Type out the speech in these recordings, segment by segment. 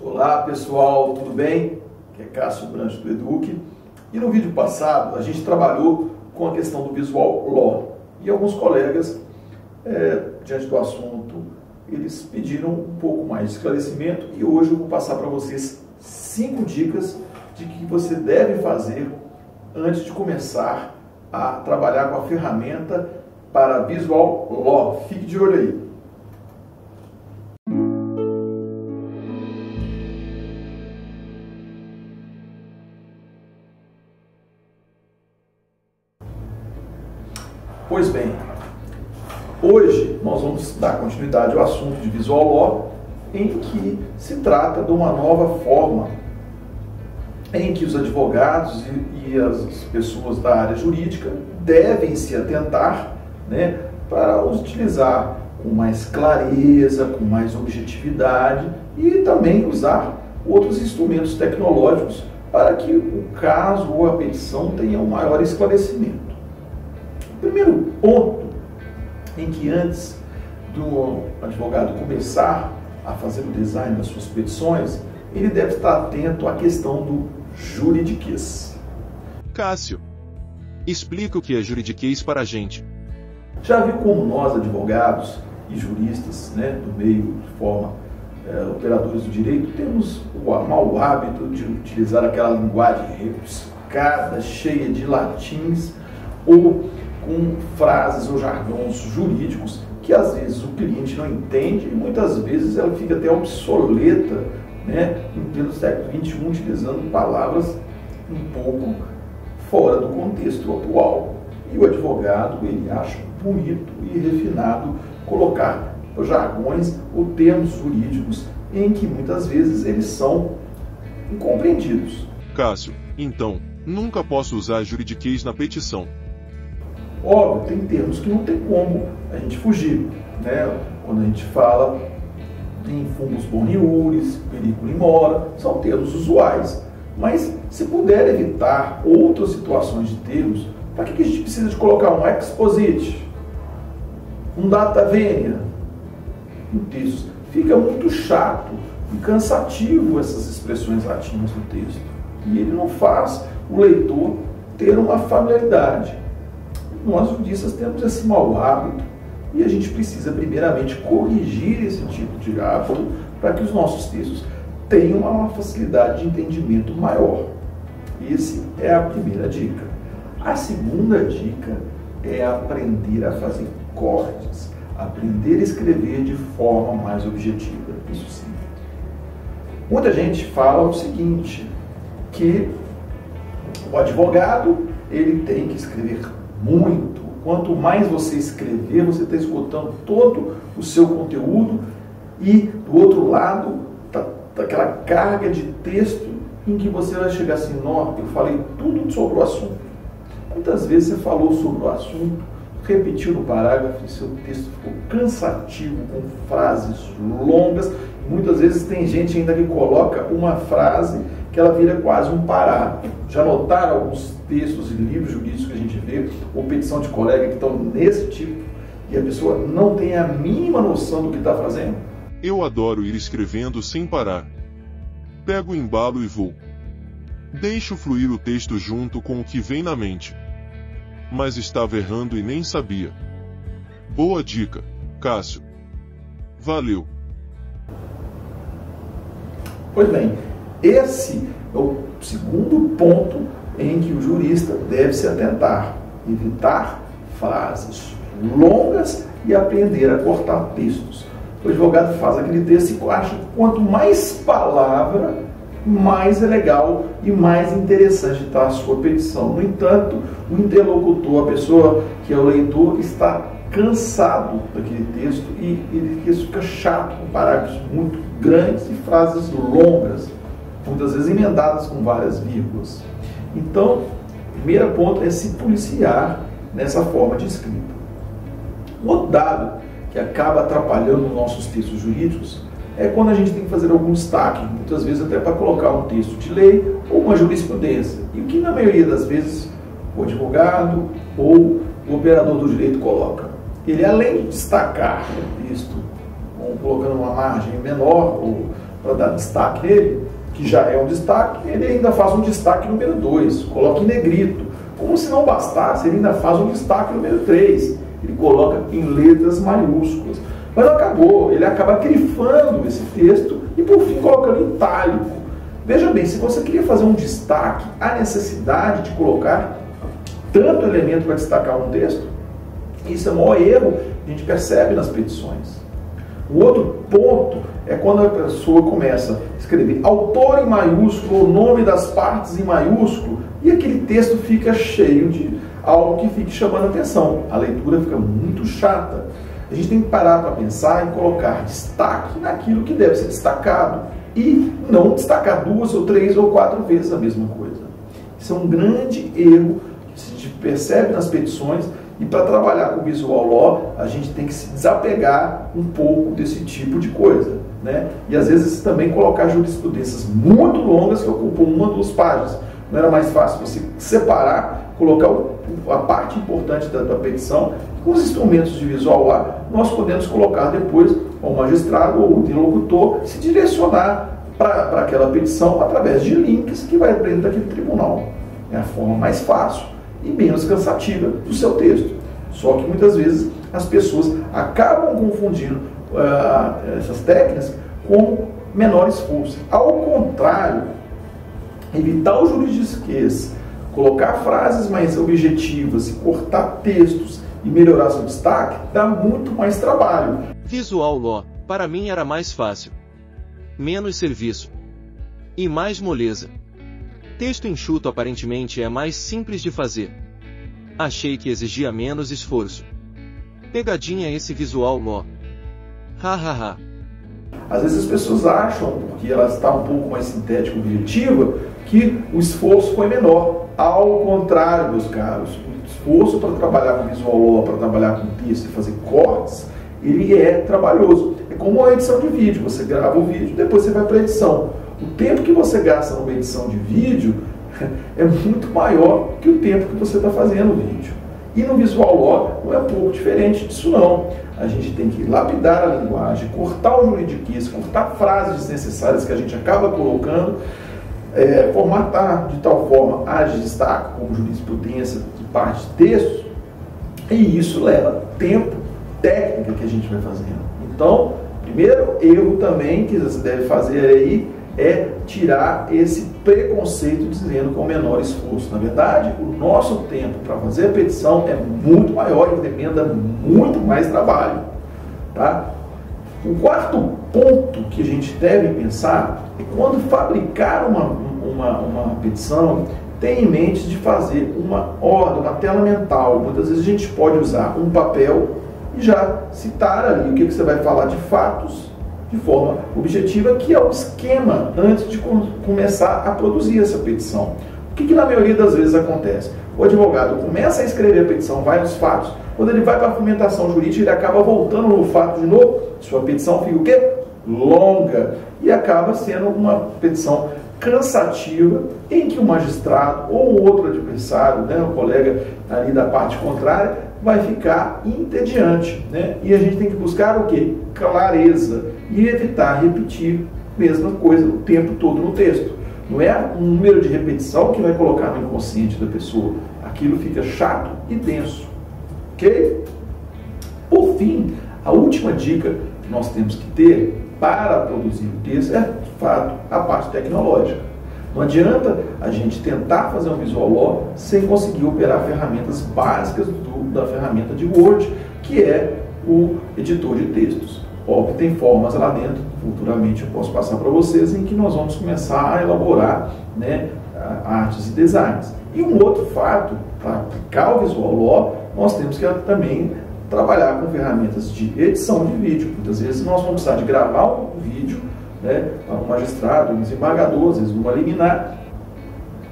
Olá pessoal, tudo bem? Aqui é Cássio Branche do Eduque. E no vídeo passado a gente trabalhou com a questão do Visual Law. E alguns colegas, diante do assunto, eles pediram um pouco mais de esclarecimento. E hoje eu vou passar para vocês 5 dicas de que você deve fazer antes de começar a trabalhar com a ferramenta para Visual Law. Fique de olho aí. Pois bem, hoje nós vamos dar continuidade ao assunto de Visual Law, em que se trata de uma nova forma em que os advogados e as pessoas da área jurídica devem se atentar, para os utilizar com mais clareza, com mais objetividade e também usar outros instrumentos tecnológicos para que o caso ou a petição tenha um maior esclarecimento. O primeiro ponto em que antes do advogado começar a fazer o design das suas petições, ele deve estar atento à questão do juridiquês. Cássio, explica o que é juridiquês para a gente. Já viu como nós, advogados e juristas, do meio de forma operadores do direito, temos o mau hábito de utilizar aquela linguagem rebuscada, cheia de latins ou com frases ou jargões jurídicos que às vezes o cliente não entende e muitas vezes ela fica até obsoleta, em pleno século XXI, utilizando palavras um pouco fora do contexto atual. E o advogado, ele acha bonito e refinado colocar jargões ou termos jurídicos em que muitas vezes eles são incompreendidos. Cássio, então, nunca posso usar juridiquês na petição. Óbvio, tem termos que não tem como a gente fugir, Quando a gente fala em fumus boniuris, periculum in mora, são termos usuais. Mas se puder evitar outras situações de termos, para que a gente precisa de colocar um exposit, um data venia no texto? Fica muito chato e cansativo essas expressões latinas no texto. E ele não faz o leitor ter uma familiaridade. Nós juristas temos esse mau hábito e a gente precisa primeiramente corrigir esse tipo de hábito para que os nossos textos tenham uma facilidade de entendimento maior. Essa é a primeira dica. A segunda dica é aprender a fazer cortes, aprender a escrever de forma mais objetiva. Isso sim. Muita gente fala o seguinte, que o advogado ele tem que escrever muito. Quanto mais você escrever, você está esgotando todo o seu conteúdo e, do outro lado, daquela carga de texto em que você vai chegar assim, não, eu falei tudo sobre o assunto. Muitas vezes você falou sobre o assunto, repetiu no parágrafo e seu texto ficou cansativo, com frases longas. Muitas vezes tem gente ainda que coloca uma frase que ela vira quase um parágrafo. Já notaram alguns textos e livros jurídicos que a gente vê, ou petição de colega que estão nesse tipo, e a pessoa não tem a mínima noção do que está fazendo? Eu adoro ir escrevendo sem parar. Pego o embalo e vou. Deixo fluir o texto junto com o que vem na mente. Mas estava errando e nem sabia. Boa dica, Cássio. Valeu. Pois bem, esse é o segundo ponto em que o jurista deve se atentar. Evitar frases longas e aprender a cortar textos. O advogado faz aquele texto e acha que quanto mais palavra, mais é legal e mais interessante está a sua petição. No entanto, o interlocutor, a pessoa que é o leitor, está cansado daquele texto e ele fica chato com parágrafos muito grandes e frases longas, muitas vezes emendadas com várias vírgulas. Então, o primeiro ponto é se policiar nessa forma de escrita. Um outro dado que acaba atrapalhando nossos textos jurídicos é quando a gente tem que fazer algum destaque, muitas vezes até para colocar um texto de lei ou uma jurisprudência. E o que na maioria das vezes o advogado ou o operador do direito coloca? Ele, além de destacar o texto, colocando uma margem menor ou para dar destaque nele, que já é um destaque, ele ainda faz um destaque número 2, coloca em negrito. Como se não bastasse, ele ainda faz um destaque número 3, ele coloca em letras maiúsculas. Mas não acabou, ele acaba grifando esse texto e por fim colocando em itálico. Veja bem, se você queria fazer um destaque, há necessidade de colocar tanto elemento para destacar um texto? Isso é o maior erro que a gente percebe nas petições. O outro ponto é quando a pessoa começa a escrever autor em maiúsculo, o nome das partes em maiúsculo, e aquele texto fica cheio de algo que fique chamando a atenção. A leitura fica muito chata. A gente tem que parar para pensar em colocar destaque naquilo que deve ser destacado e não destacar 2 ou 3 ou 4 vezes a mesma coisa. Isso é um grande erro que a gente percebe nas petições. E para trabalhar com visual law, a gente tem que se desapegar um pouco desse tipo de coisa, né? E às vezes também colocar jurisprudências muito longas que ocupam 1 ou 2 páginas. Não era mais fácil você separar, colocar a parte importante da petição, com os instrumentos de visual law, nós podemos colocar depois o magistrado ou o interlocutor se direcionar para aquela petição através de links que vai dentro daquele tribunal. É a forma mais fácil e menos cansativa do seu texto. Só que muitas vezes as pessoas acabam confundindo essas técnicas com menor esforço. Ao contrário, evitar o juridiquês, colocar frases mais objetivas, cortar textos e melhorar seu destaque, dá muito mais trabalho. Visual law, para mim era mais fácil. Menos serviço. E mais moleza. Texto enxuto aparentemente é mais simples de fazer. Achei que exigia menos esforço. Pegadinha esse visual law. Hahaha. Às vezes as pessoas acham, porque ela está um pouco mais sintética e objetiva, que o esforço foi menor. Ao contrário, meus caros, o esforço para trabalhar com visual law, para trabalhar com texto e fazer cortes, ele é trabalhoso. É como uma edição de vídeo. Você grava o vídeo, depois você vai para a edição. O tempo que você gasta numa edição de vídeo é muito maior que o tempo que você está fazendo o vídeo. E no visual law não é um pouco diferente disso não. A gente tem que lapidar a linguagem, cortar o juridiquês, cortar frases desnecessárias que a gente acaba colocando, formatar de tal forma áreas de destaque, como jurisprudência e parte de textos, e isso leva tempo, técnica que a gente vai fazendo. Então, primeiro erro também que você deve fazer aí é tirar esse preconceito dizendo que é o menor esforço. Na verdade, o nosso tempo para fazer a petição é muito maior e demanda muito mais trabalho. Tá? O quarto ponto que a gente deve pensar é quando fabricar uma petição, tem em mente de fazer uma ordem, uma tela mental. Muitas vezes a gente pode usar um papel e já citar ali o que você vai falar de fatos, de forma objetiva, que é o esquema antes de começar a produzir essa petição. O que na maioria das vezes acontece? O advogado começa a escrever a petição, vai nos fatos, quando ele vai para a fundamentação jurídica, ele acaba voltando no fato de novo, sua petição fica o quê? Longa, e acaba sendo uma petição cansativa, em que o magistrado ou um outro adversário, né, o colega ali da parte contrária, vai ficar entediante, né? E a gente tem que buscar o quê? Clareza e evitar repetir a mesma coisa o tempo todo no texto. Não é um número de repetição que vai colocar no inconsciente da pessoa. Aquilo fica chato e denso. Ok? Por fim, a última dica que nós temos que ter para produzir o texto é, de fato, a parte tecnológica. Não adianta a gente tentar fazer um visual law sem conseguir operar ferramentas básicas da ferramenta de Word, que é o editor de textos. Óbvio, tem formas lá dentro, futuramente eu posso passar para vocês, em que nós vamos começar a elaborar, né, artes e designs. E um outro fato, para aplicar o visual law, nós temos que também trabalhar com ferramentas de edição de vídeo. Muitas vezes nós vamos precisar de gravar um vídeo, né, para um magistrado, um desembargador, às vezes numa liminar,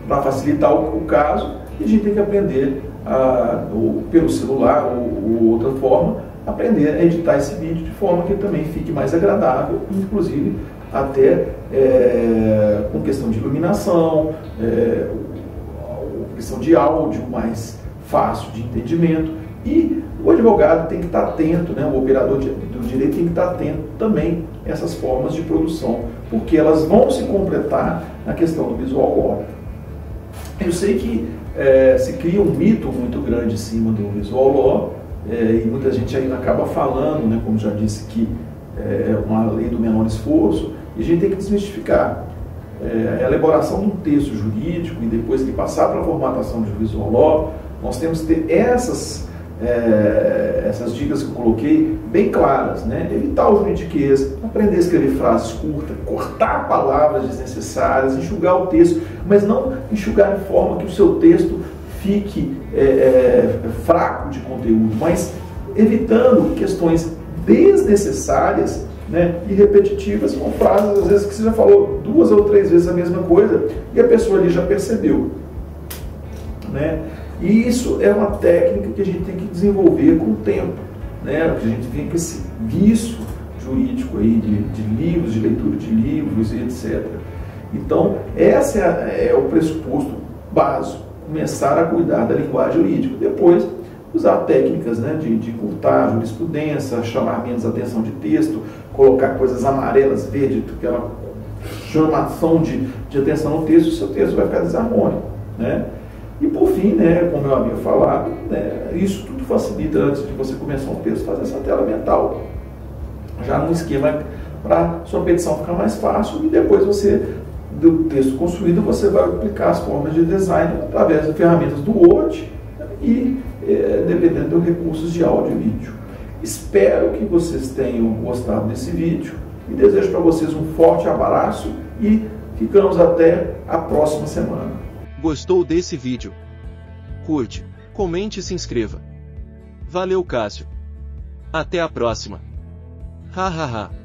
para facilitar o caso, e a gente tem que aprender, ou pelo celular ou outra forma, aprender a editar esse vídeo de forma que também fique mais agradável, inclusive até com questão de iluminação, questão de áudio mais fácil de entendimento. E o advogado tem que estar atento, né? O operador do direito tem que estar atento também a essas formas de produção, porque elas vão se completar na questão do visual law. Eu sei que se cria um mito muito grande em cima do visual law, e muita gente ainda acaba falando, né, como já disse, que é uma lei do menor esforço, e a gente tem que desmistificar. A elaboração de um texto jurídico e depois que passar para a formatação de visual law, nós temos que ter essas dicas que eu coloquei bem claras, né? Evitar o juridiquês, aprender a escrever frases curtas, cortar palavras desnecessárias, enxugar o texto, mas não enxugar de forma que o seu texto fique fraco de conteúdo, mas evitando questões desnecessárias, né, e repetitivas, com frases às vezes que você já falou 2 ou 3 vezes a mesma coisa e a pessoa ali já percebeu, né? E isso é uma técnica que a gente tem que desenvolver com o tempo, né? A gente vem com esse vício jurídico aí de livros, de leitura de livros e etc. Então, esse é o pressuposto básico, começar a cuidar da linguagem jurídica. Depois, usar técnicas, né, de encurtar jurisprudência, chamar menos atenção de texto, colocar coisas amarelas, verdes, aquela chamação de atenção no texto, o seu texto vai ficar desarmônico, né? E por fim, né, como eu havia falado, né, isso tudo facilita, antes de você começar um texto, fazer essa tela mental. Já num esquema para sua petição ficar mais fácil, e depois você, do texto construído, você vai aplicar as formas de design através de ferramentas do Word e dependendo dos recursos de áudio e vídeo. Espero que vocês tenham gostado desse vídeo e desejo para vocês um forte abraço e ficamos até a próxima semana. Gostou desse vídeo? Curte, comente e se inscreva. Valeu, Cássio. Até a próxima. Hahaha.